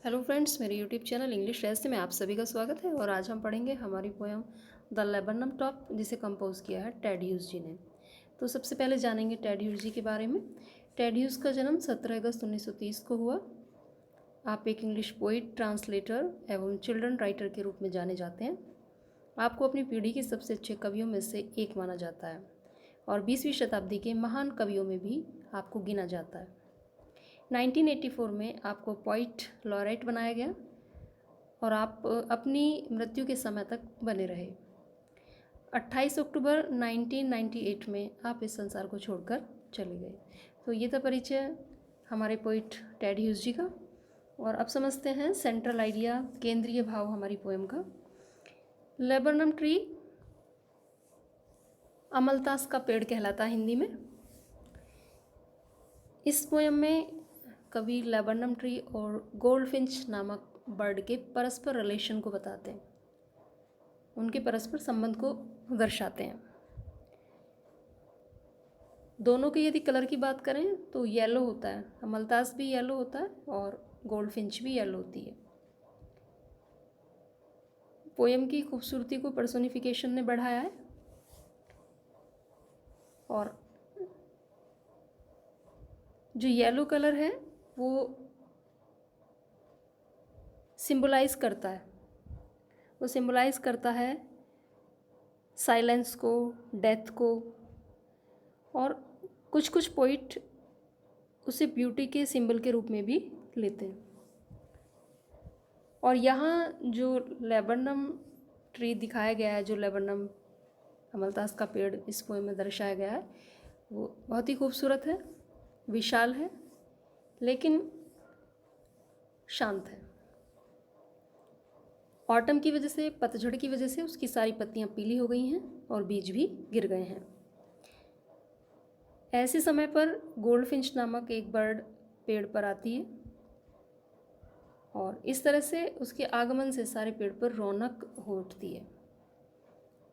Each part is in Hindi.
हेलो फ्रेंड्स, मेरे यूट्यूब चैनल इंग्लिश रेस में आप सभी का स्वागत है। और आज हम पढ़ेंगे हमारी पोयम द लेबनम टॉप, जिसे कंपोज किया है टेड ह्यूज जी ने। तो सबसे पहले जानेंगे टेड ह्यूज जी के बारे में। टेड ह्यूज का जन्म 17 अगस्त 1930 को हुआ। आप एक इंग्लिश पोइट, ट्रांसलेटर एवं चिल्ड्रन राइटर के रूप में जाने जाते हैं। आपको अपनी पीढ़ी के सबसे अच्छे कवियों में से एक माना जाता है और 20वीं शताब्दी के महान कवियों में भी आपको गिना जाता है। 1984 में आपको पोइट लॉरेट बनाया गया और आप अपनी मृत्यु के समय तक बने रहे। 28 अक्टूबर 1998 में आप इस संसार को छोड़कर चले गए। तो ये था परिचय हमारे पोइट टेड ह्यूज जी का। और अब समझते हैं सेंट्रल आइडिया, केंद्रीय भाव हमारी पोएम का। लेबनम ट्री अमलतास का पेड़ कहलाता है हिंदी में। इस पोएम में कवि लेबनम ट्री और गोल्डफिंच नामक बर्ड के परस्पर रिलेशन को बताते हैं, उनके परस्पर संबंध को दर्शाते हैं। दोनों के यदि कलर की बात करें तो येलो होता है, अमलतास भी येलो होता है और गोल्डफिंच भी येलो होती है। पोएम की खूबसूरती को पर्सोनिफिकेशन ने बढ़ाया है और जो येलो कलर है वो सिंबलाइज करता है, वो सिंबलाइज करता है साइलेंस को, डेथ को। और कुछ कुछ पोइट उसे ब्यूटी के सिंबल के रूप में भी लेते हैं। और यहाँ जो लेबनम ट्री दिखाया गया है, जो लेबनम अमलतास का पेड़ इस पोएम में दर्शाया गया है, वो बहुत ही खूबसूरत है, विशाल है, लेकिन शांत है। ऑटम की वजह से, पतझड़ की वजह से उसकी सारी पत्तियां पीली हो गई हैं और बीज भी गिर गए हैं। ऐसे समय पर गोल्डफिंच नामक एक बर्ड पेड़ पर आती है और इस तरह से उसके आगमन से सारे पेड़ पर रौनक हो उठती है।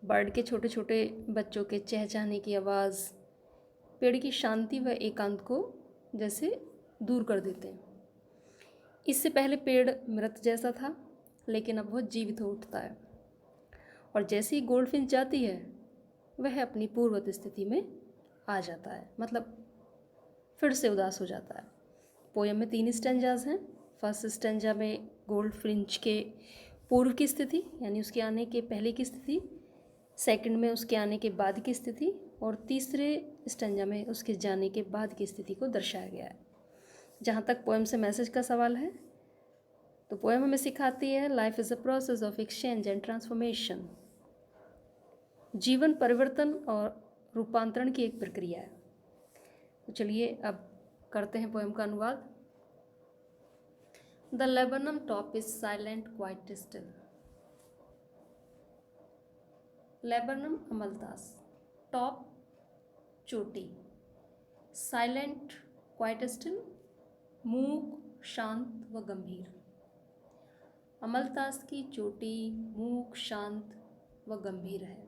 बर्ड के छोटे छोटे बच्चों के चहचहाने की आवाज़ पेड़ की शांति व एकांत को जैसे दूर कर देते हैं। इससे पहले पेड़ मृत जैसा था, लेकिन अब वह जीवित हो उठता है और जैसे ही गोल्डफिंच जाती है वह अपनी पूर्ववत स्थिति में आ जाता है, मतलब फिर से उदास हो जाता है। पोयम में 3 स्टेंजाज हैं। फर्स्ट स्टेंजा में गोल्डफिंच के पूर्व की स्थिति, यानी उसके आने के पहले की स्थिति, सेकंड में उसके आने के बाद की स्थिति, और तीसरे स्टेंजा में उसके जाने के बाद की स्थिति को दर्शाया गया है। जहाँ तक पोएम से मैसेज का सवाल है तो पोएम हमें सिखाती है life is a process of exchange and transformation. जीवन परिवर्तन और रूपांतरण की एक प्रक्रिया है। तो चलिए अब करते हैं पोएम का अनुवाद। The laburnum top is silent quite still. Laburnum Amaltas, top चोटी, साइलेंट क्वाइट स्टिल मूक, शांत व गंभीर। अमलतास की चोटी मूक, शांत व गंभीर है।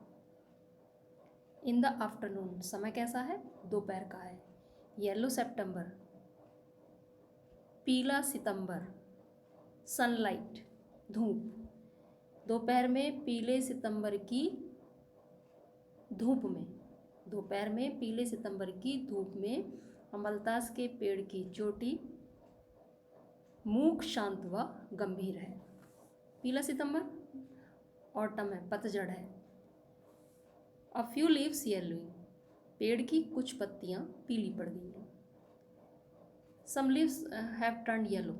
इन द आफ्टरनून, समय कैसा है? दोपहर का है। येलो सितंबर, पीला सितंबर, सनलाइट, धूप। दोपहर में पीले सितंबर की धूप में, दोपहर में पीले सितंबर की धूप में अमलतास के पेड़ की चोटी मूक, शांत व गंभीर है। पीला सितंबर ऑटम है, पतझड़ है। अ फ्यू लीव्स येलोइंग, पेड़ की कुछ पत्तियां पीली पड़ गई हैं। Some leaves have turned yellow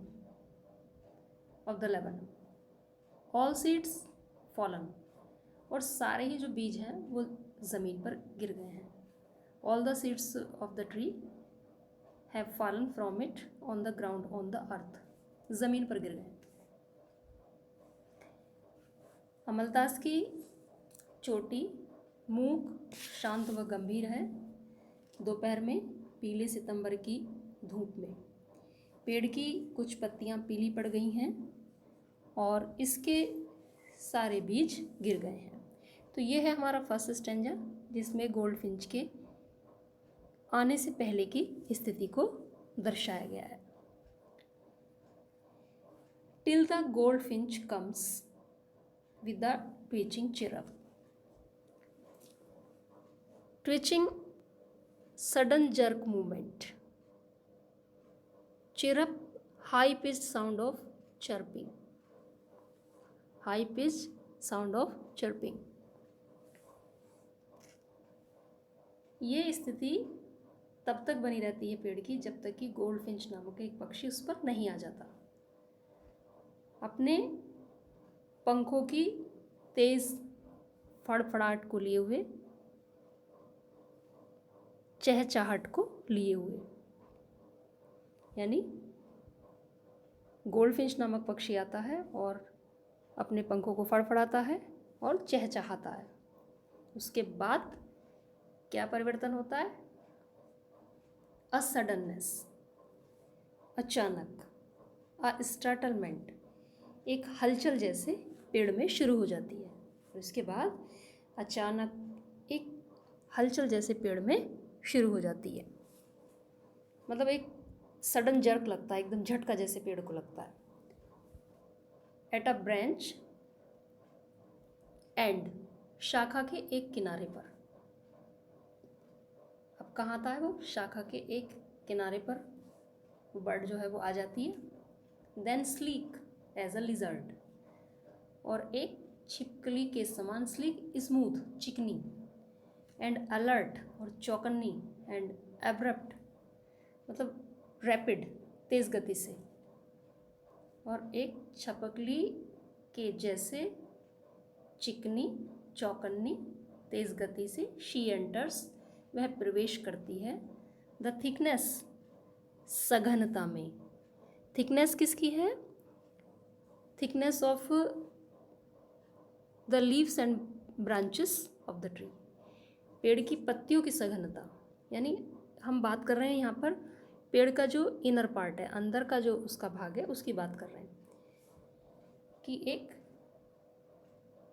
of the laburnum, all seeds fallen, और सारे ही जो बीज हैं वो ज़मीन पर गिर गए हैं। All the seeds of the tree have fallen from it on the ground on the earth, ज़मीन पर गिर गए। अमलतास की चोटी मूक, शांत व गंभीर है। दोपहर में पीले सितंबर की धूप में पेड़ की कुछ पत्तियां पीली पड़ गई हैं और इसके सारे बीज गिर गए हैं। तो ये है हमारा फर्स्ट स्टेंजा, जिसमें गोल्डफिंच के आने से पहले की स्थिति को दर्शाया गया है। till the goldfinch comes with the twitching chirrup. Twitching, sudden jerk movement. Chirrup, high pitched sound of chirping. High pitched sound of chirping. ये स्थिति तब तक बनी रहती है पेड़ की जब तक कि गोल्डफिंच नामक एक पक्षी उस पर नहीं आ जाता। अपने पंखों की तेज फड़फड़ाहट को लिए हुए, चहचहाहट को लिए हुए, यानी गोल्डफिंच नामक पक्षी आता है और अपने पंखों को फड़फड़ाता है और चहचहाता है। उसके बाद क्या परिवर्तन होता है? अ सडननेस, अचानक, अ स्टार्टलमेंट, एक हलचल जैसे पेड़ में शुरू हो जाती है। और इसके बाद अचानक एक हलचल जैसे पेड़ में शुरू हो जाती है, मतलब एक सडन जर्क लगता है, एकदम झटका जैसे पेड़ को लगता है। एट अ ब्रांच एंड, शाखा के एक किनारे पर। अब कहाँ आता है वो? शाखा के एक किनारे पर वो बर्ड जो है वो आ जाती है। Then sleek as a lizard, और एक छिपकली के समान, स्लीक स्मूथ, चिकनी, एंड अलर्ट और चौकन्नी, एंड एब्रप्ट मतलब रैपिड, तेज गति से, और एक छपकली के जैसे चिकनी, चौकन्नी, तेज गति से। शी एंटर्स, वह प्रवेश करती है। द थिकनेस, सघनता में। थिकनेस किसकी है? Thickness of the leaves and branches of the tree, पेड़ की पत्तियों की सघनता। यानी हम बात कर रहे हैं यहाँ पर पेड़ का जो इनर पार्ट है, अंदर का जो उसका भाग है, उसकी बात कर रहे हैं कि एक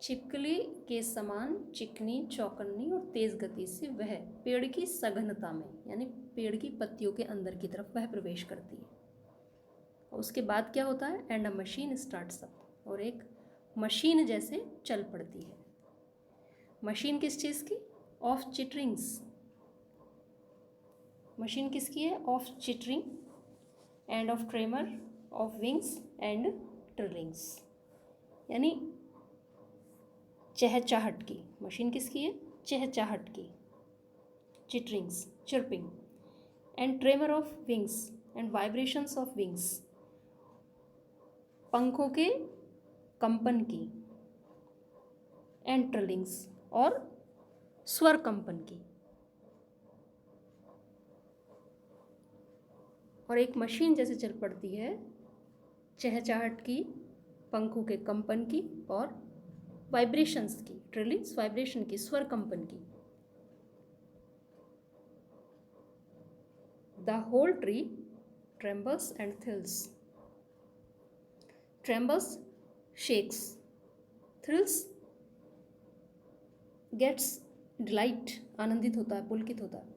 छिपकली के समान चिकनी, चौकन्नी और तेज गति से वह पेड़ की सघनता में, यानी पेड़ की पत्तियों के अंदर की तरफ वह प्रवेश करती है। और उसके बाद क्या होता है? And a machine starts up, और एक मशीन जैसे चल पड़ती है। मशीन किस चीज़ की? ऑफ चिटरिंग्स। मशीन किसकी है? Of chittering end of tremor of wings and trillings, यानी चहचहाहट की। मशीन किसकी है? चहचहाहट की, चिटरिंग्स, chirping, and tremor of wings and vibrations of wings, पंखों के कंपन की, एंड ट्रिलिंग्स और स्वर कंपन की। और एक मशीन जैसे चल पड़ती है, चहचहाहट की, पंखों के कंपन की और वाइब्रेशंस की, ट्रिलिंग्स, वाइब्रेशन की, स्वर कंपन की। The whole tree trembles and thrills. Trembles, shakes, thrills, gets delight, आनंदित होता है, पुलकित होता है,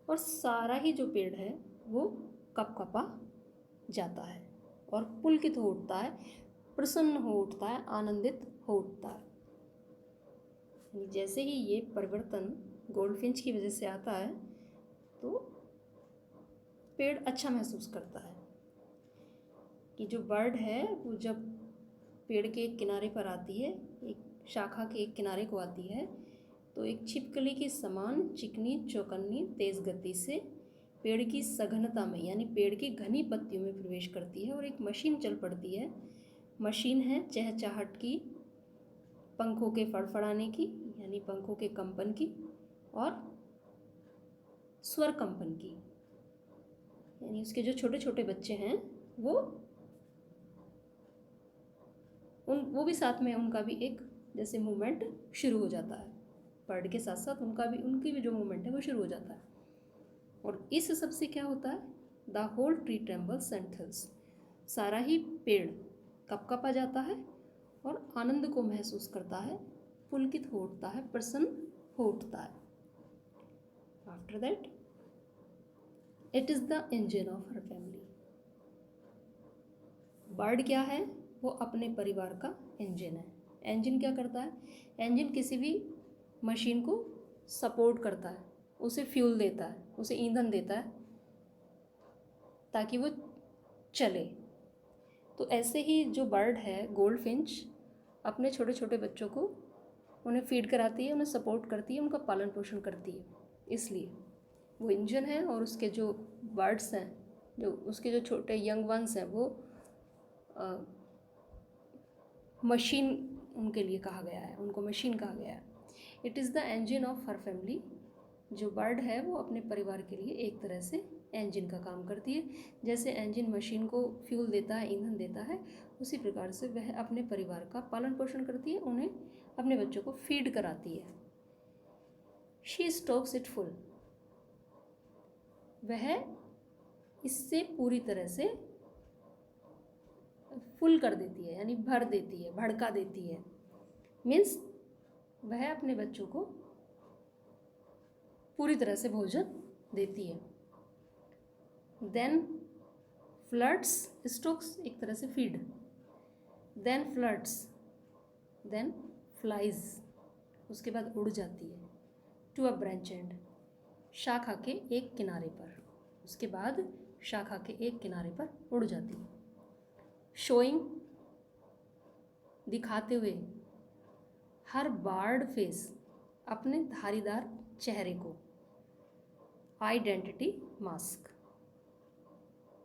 और सारा ही जो पेड़ है वो कपकपा जाता है और पुलकित हो उठता है, प्रसन्न हो उठता है, आनंदित हो उठता है। जैसे ही ये परिवर्तन गोल्डफिंच की वजह से आता है तो पेड़ अच्छा महसूस करता है कि जो बर्ड है वो जब पेड़ के एक किनारे पर आती है, एक शाखा के एक किनारे को आती है, तो एक छिपकली के समान चिकनी, चौकन्नी, तेज गति से पेड़ की सघनता में, यानी पेड़ की घनी पत्तियों में प्रवेश करती है और एक मशीन चल पड़ती है। मशीन है चहचहाहट की, पंखों के फड़फड़ाने की, यानी पंखों के कंपन की, और स्वर कंपन की, यानी उसके जो छोटे छोटे बच्चे हैं वो भी साथ में, उनका भी एक जैसे मूवमेंट शुरू हो जाता है। बर्ड के साथ साथ उनकी भी जो मूवमेंट है वो शुरू हो जाता है। और इस सब से क्या होता है? The whole tree trembles and thrills, सारा ही पेड़ कपकपा जाता है और आनंद को महसूस करता है, पुलकित हो उठता है, प्रसन्न हो उठता है। After that it is the engine of her family. Bird क्या है? वो अपने परिवार का इंजन है। इंजन क्या करता है? इंजन किसी भी मशीन को सपोर्ट करता है, उसे फ्यूल देता है, उसे ईंधन देता है ताकि वो चले। तो ऐसे ही जो बर्ड है गोल्ड फिंच अपने छोटे छोटे बच्चों को उन्हें फीड कराती है, उन्हें सपोर्ट करती है, उनका पालन पोषण करती है। इसलिए वो इंजन है और उसके जो बर्ड्स हैं, जो उसके जो छोटे यंग वंस हैं, वो मशीन उनके लिए कहा गया है, उनको मशीन कहा गया है। It is the engine of her family. जो बर्ड है वो अपने परिवार के लिए एक तरह से इंजन का काम करती है। जैसे इंजन मशीन को फ्यूल देता है, ईंधन देता है, उसी प्रकार से वह अपने परिवार का पालन पोषण करती है, उन्हें अपने बच्चों को फीड कराती है। She stocks it full. वह इससे पूरी तरह से फुल कर देती है, यानी भर देती है, भड़का देती है। मीन्स वह अपने बच्चों को पूरी तरह से भोजन देती है। देन फ्लड्स, स्टोक्स एक तरह से feed, then floods, then flies, उसके बाद उड़ जाती है टू अ ब्रांच एंड, शाखा के एक किनारे पर, उसके बाद शाखा के एक किनारे पर उड़ जाती है। शोइंग, दिखाते हुए, हर बार्ड फेस, अपने धारीदार चेहरे को, आइडेंटिटी मास्क,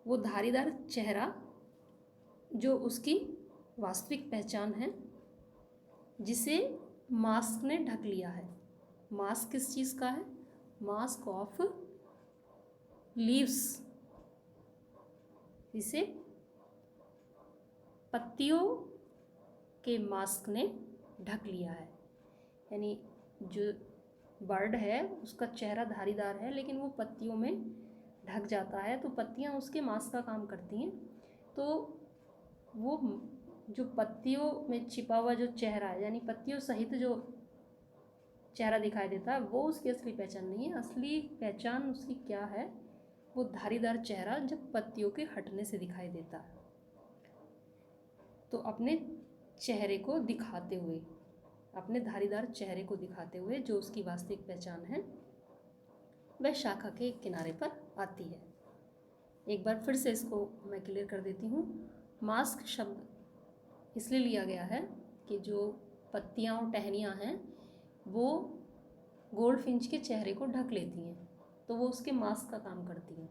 वो धारीदार चेहरा जो उसकी वास्तविक पहचान है, जिसे मास्क ने ढक लिया है। मास्क किस चीज़ का है? मास्क ऑफ लीव्स, जिसे पत्तियों के मास्क ने ढक लिया है। यानी जो बर्ड है उसका चेहरा धारीदार है, लेकिन वो पत्तियों में ढक जाता है, तो पत्तियां उसके मास्क का काम करती हैं। तो वो जो पत्तियों में छिपा हुआ जो चेहरा है, यानी पत्तियों सहित जो चेहरा दिखाई देता है, वो उसकी असली पहचान नहीं है। असली पहचान उसकी क्या है? वो धारीदार चेहरा जब पत्तियों के हटने से दिखाई देता है। तो अपने चेहरे को दिखाते हुए, अपने धारीदार चेहरे को दिखाते हुए जो उसकी वास्तविक पहचान है, वह शाखा के एक किनारे पर आती है। एक बार फिर से इसको मैं क्लियर कर देती हूँ। मास्क शब्द इसलिए लिया गया है कि जो पत्तियाँ और टहनियाँ हैं वो गोल्ड फिंच के चेहरे को ढक लेती हैं, तो वो उसके मास्क का काम करती हैं।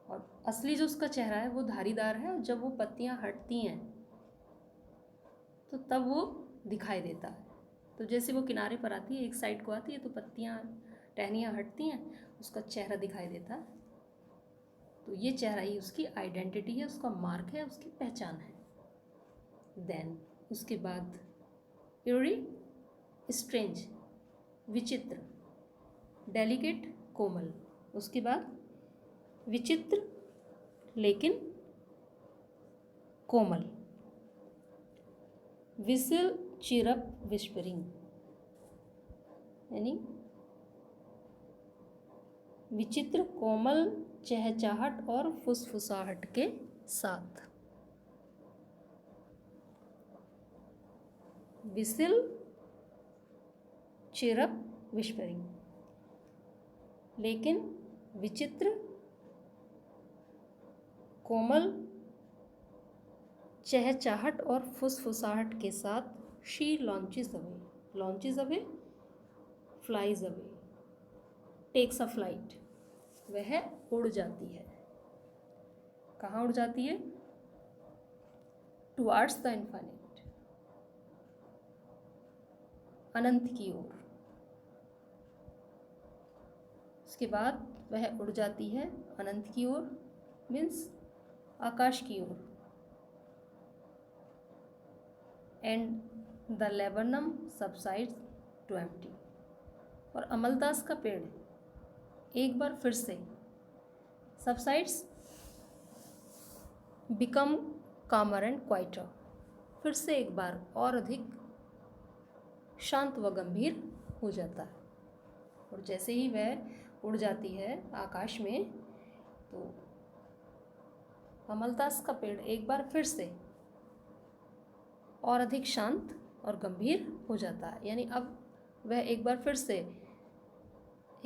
और असली जो उसका चेहरा है वो धारीदार है, और जब वो पत्तियाँ हटती हैं तो तब वो दिखाई देता है। तो जैसे वो किनारे पर आती है, एक साइड को आती है, तो पत्तियाँ टहनियाँ हटती हैं, उसका चेहरा दिखाई देता है। तो ये चेहरा ही उसकी आइडेंटिटी है, उसका मार्क है, उसकी पहचान है। देन उसके बाद इरी, स्ट्रेंज, विचित्र, डेलिकेट, कोमल, उसके बाद विचित्र लेकिन कोमल, विसिल, चिरप, विस्परिंग, यानी विचित्र, कोमल, चहचहाहट और फुसफुसाहट के साथ। विसिल, चिरप, विस्परिंग, लेकिन विचित्र, कोमल, चहचहाहट और फुसफुसाहट के साथ। She launches away, launches away, flies away, takes a flight, वह उड़ जाती है। कहाँ उड़ जाती है? टुवार्ड्स द इन्फाइनाइट, अनंत की ओर। उसके बाद वह उड़ जाती है अनंत की ओर, मीन्स आकाश की ओर। And the laburnum subsides to empty, और अमलतास का पेड़ एक बार फिर से subsides become calmer and quieter, फिर से एक बार और अधिक शांत व गंभीर हो जाता है। और जैसे ही वह उड़ जाती है आकाश में, तो अमलतास का पेड़ एक बार फिर से और अधिक शांत और गंभीर हो जाता है। यानी अब वह एक बार फिर से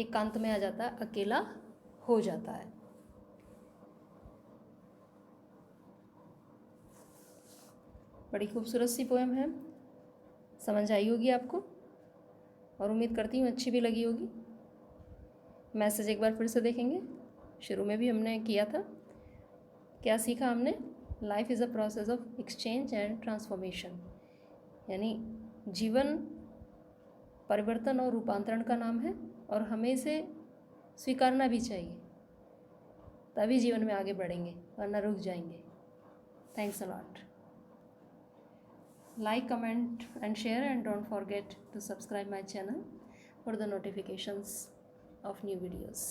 एकांत में आ जाता है, अकेला हो जाता है। बड़ी खूबसूरत सी पोएम है, समझ आई होगी आपको और उम्मीद करती हूँ अच्छी भी लगी होगी। मैसेज एक बार फिर से देखेंगे। शुरू में भी हमने किया था, क्या सीखा हमने? Life is a process of exchange and transformation, यानी जीवन परिवर्तन और रूपांतरण का नाम है और हमें इसे स्वीकारना भी चाहिए, तभी जीवन में आगे बढ़ेंगे वरना रुक जाएंगे। Thanks a lot. Like, comment and share, and don't forget to subscribe my channel for the notifications of new videos.